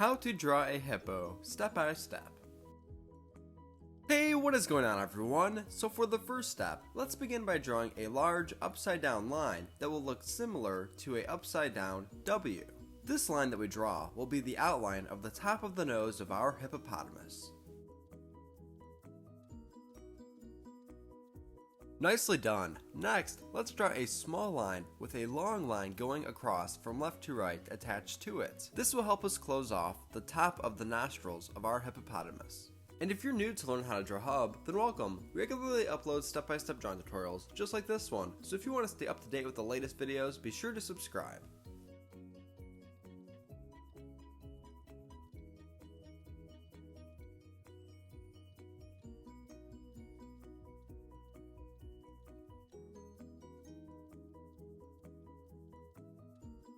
How to draw a hippo, step by step. Hey, what is going on everyone? So for the first step, let's begin by drawing a large upside down line that will look similar to a upside down W. This line that we draw will be the outline of the top of the nose of our hippopotamus. Nicely done. Next, let's draw a small line with a long line going across from left to right attached to it. This will help us close off the top of the nostrils of our hippopotamus. And if you're new to learn how to draw Hub, then welcome. We regularly upload step-by-step drawing tutorials just like this one, so if you want to stay up to date with the latest videos, be sure to subscribe.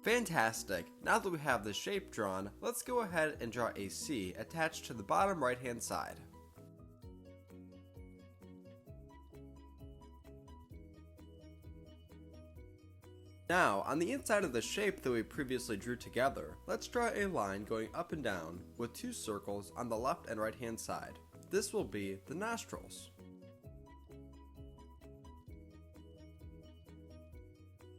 Fantastic! Now that we have the shape drawn, let's go ahead and draw a C attached to the bottom right hand side. Now, on the inside of the shape that we previously drew together, let's draw a line going up and down with two circles on the left and right hand side. This will be the nostrils.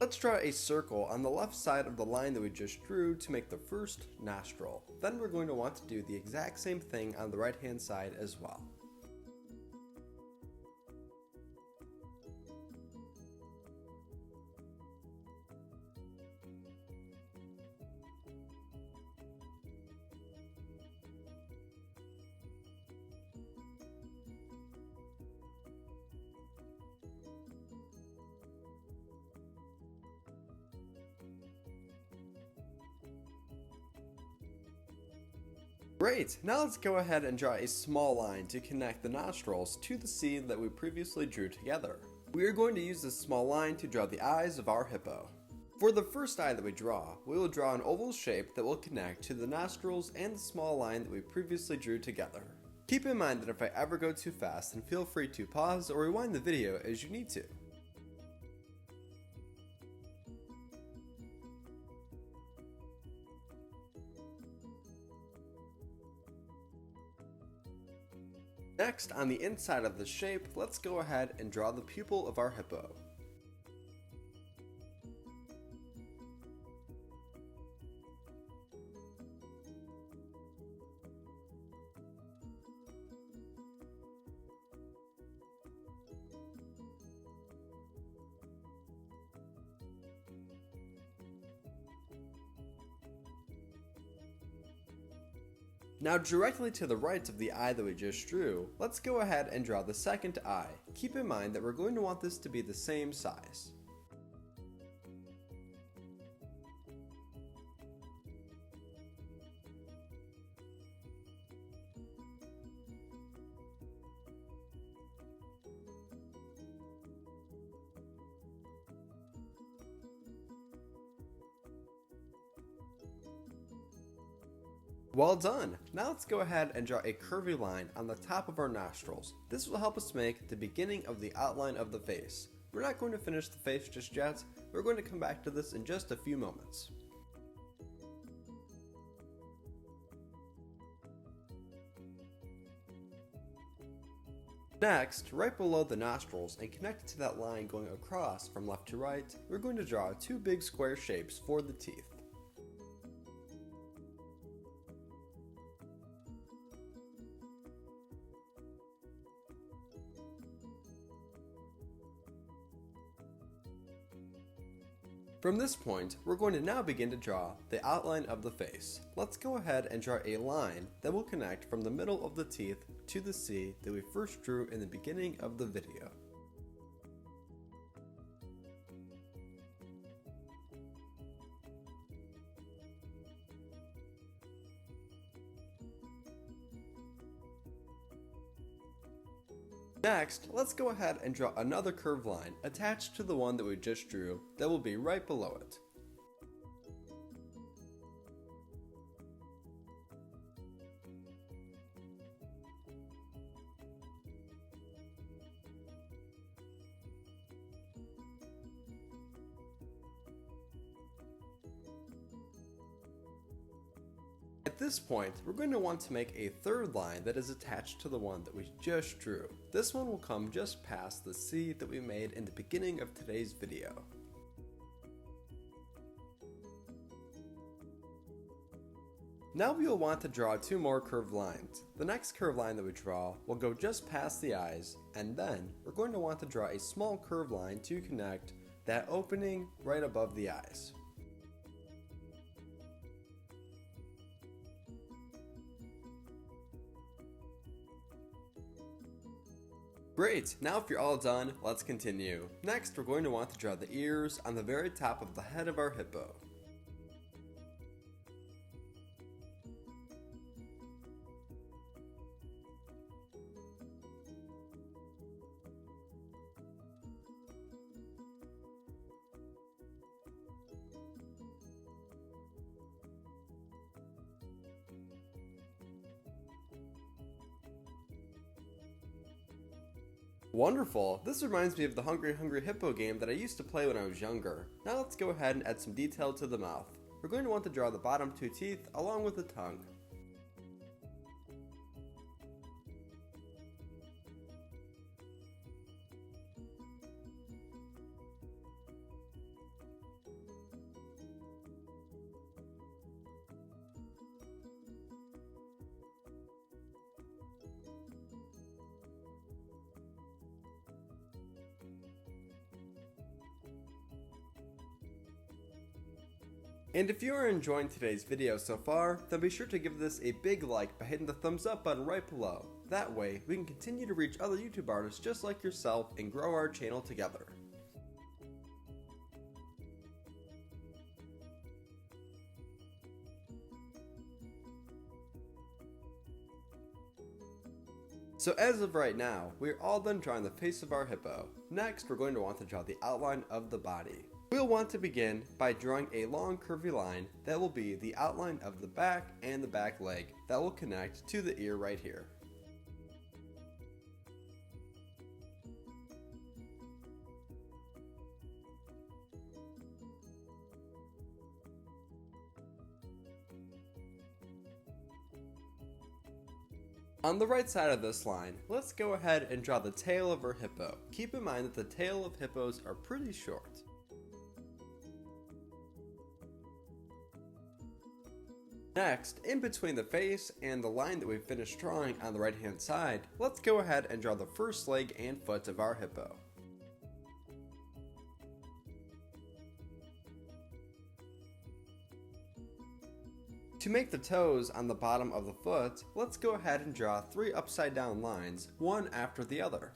Let's draw a circle on the left side of the line that we just drew to make the first nostril. Then we're going to want to do the exact same thing on the right hand side as well. Great! Now let's go ahead and draw a small line to connect the nostrils to the C that we previously drew together. We are going to use this small line to draw the eyes of our hippo. For the first eye that we draw, we will draw an oval shape that will connect to the nostrils and the small line that we previously drew together. Keep in mind that if I ever go too fast, then feel free to pause or rewind the video as you need to. Next, on the inside of the shape, let's go ahead and draw the pupil of our hippo. Now directly to the right of the eye that we just drew, let's go ahead and draw the second eye. Keep in mind that we're going to want this to be the same size. Well done! Now let's go ahead and draw a curvy line on the top of our nostrils. This will help us make the beginning of the outline of the face. We're not going to finish the face just yet. We're going to come back to this in just a few moments. Next, right below the nostrils and connected to that line going across from left to right, we're going to draw two big square shapes for the teeth. From this point, we're going to now begin to draw the outline of the face. Let's go ahead and draw a line that will connect from the middle of the teeth to the C that we first drew in the beginning of the video. Next, let's go ahead and draw another curved line attached to the one that we just drew that will be right below it. this point, we're going to want to make a third line that is attached to the one that we just drew. This one will come just past the C that we made in the beginning of today's video. Now we will want to draw two more curved lines. The next curved line that we draw will go just past the eyes, and then we're going to want to draw a small curved line to connect that opening right above the eyes. Great, now if you're all done, let's continue. Next, we're going to want to draw the ears on the very top of the head of our hippo. Wonderful! This reminds me of the Hungry Hungry Hippo game that I used to play when I was younger. Now let's go ahead and add some detail to the mouth. We're going to want to draw the bottom two teeth along with the tongue. And if you are enjoying today's video so far, then be sure to give this a big like by hitting the thumbs up button right below. That way, we can continue to reach other YouTube artists just like yourself and grow our channel together. So as of right now, we're all done drawing the face of our hippo. Next, we're going to want to draw the outline of the body. We'll want to begin by drawing a long curvy line that will be the outline of the back and the back leg that will connect to the ear right here. On the right side of this line, let's go ahead and draw the tail of our hippo. Keep in mind that the tail of hippos are pretty short. Next, in between the face and the line that we finished drawing on the right hand side, let's go ahead and draw the first leg and foot of our hippo. To make the toes on the bottom of the foot, let's go ahead and draw 3 upside down lines, one after the other.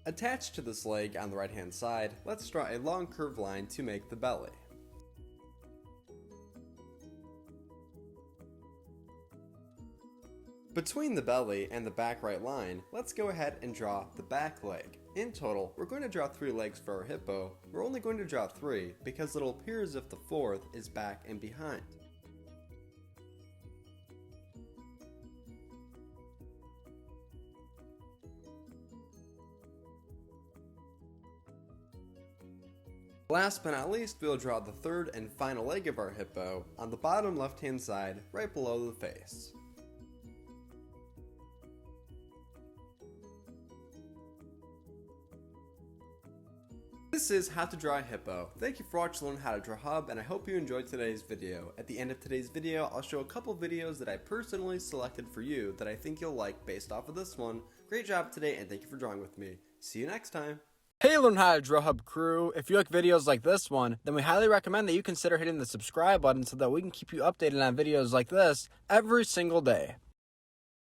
Attached to this leg on the right hand side, let's draw a long curved line to make the belly. Between the belly and the back right line, let's go ahead and draw the back leg. In total, we're going to draw 3 legs for our hippo. We're only going to draw 3 because it'll appear as if the 4th is back and behind. Last but not least, we'll draw the 3rd and final leg of our hippo on the bottom left hand side right below the face. This is How to Draw a Hippo. Thank you for watching Learn How to Draw Hub, and I hope you enjoyed today's video. At the end of today's video, I'll show a couple videos that I personally selected for you that I think you'll like based off of this one. Great job today, and thank you for drawing with me. See you next time. Hey Learn How to Draw Hub crew, if you like videos like this one, then we highly recommend that you consider hitting the subscribe button so that we can keep you updated on videos like this every single day.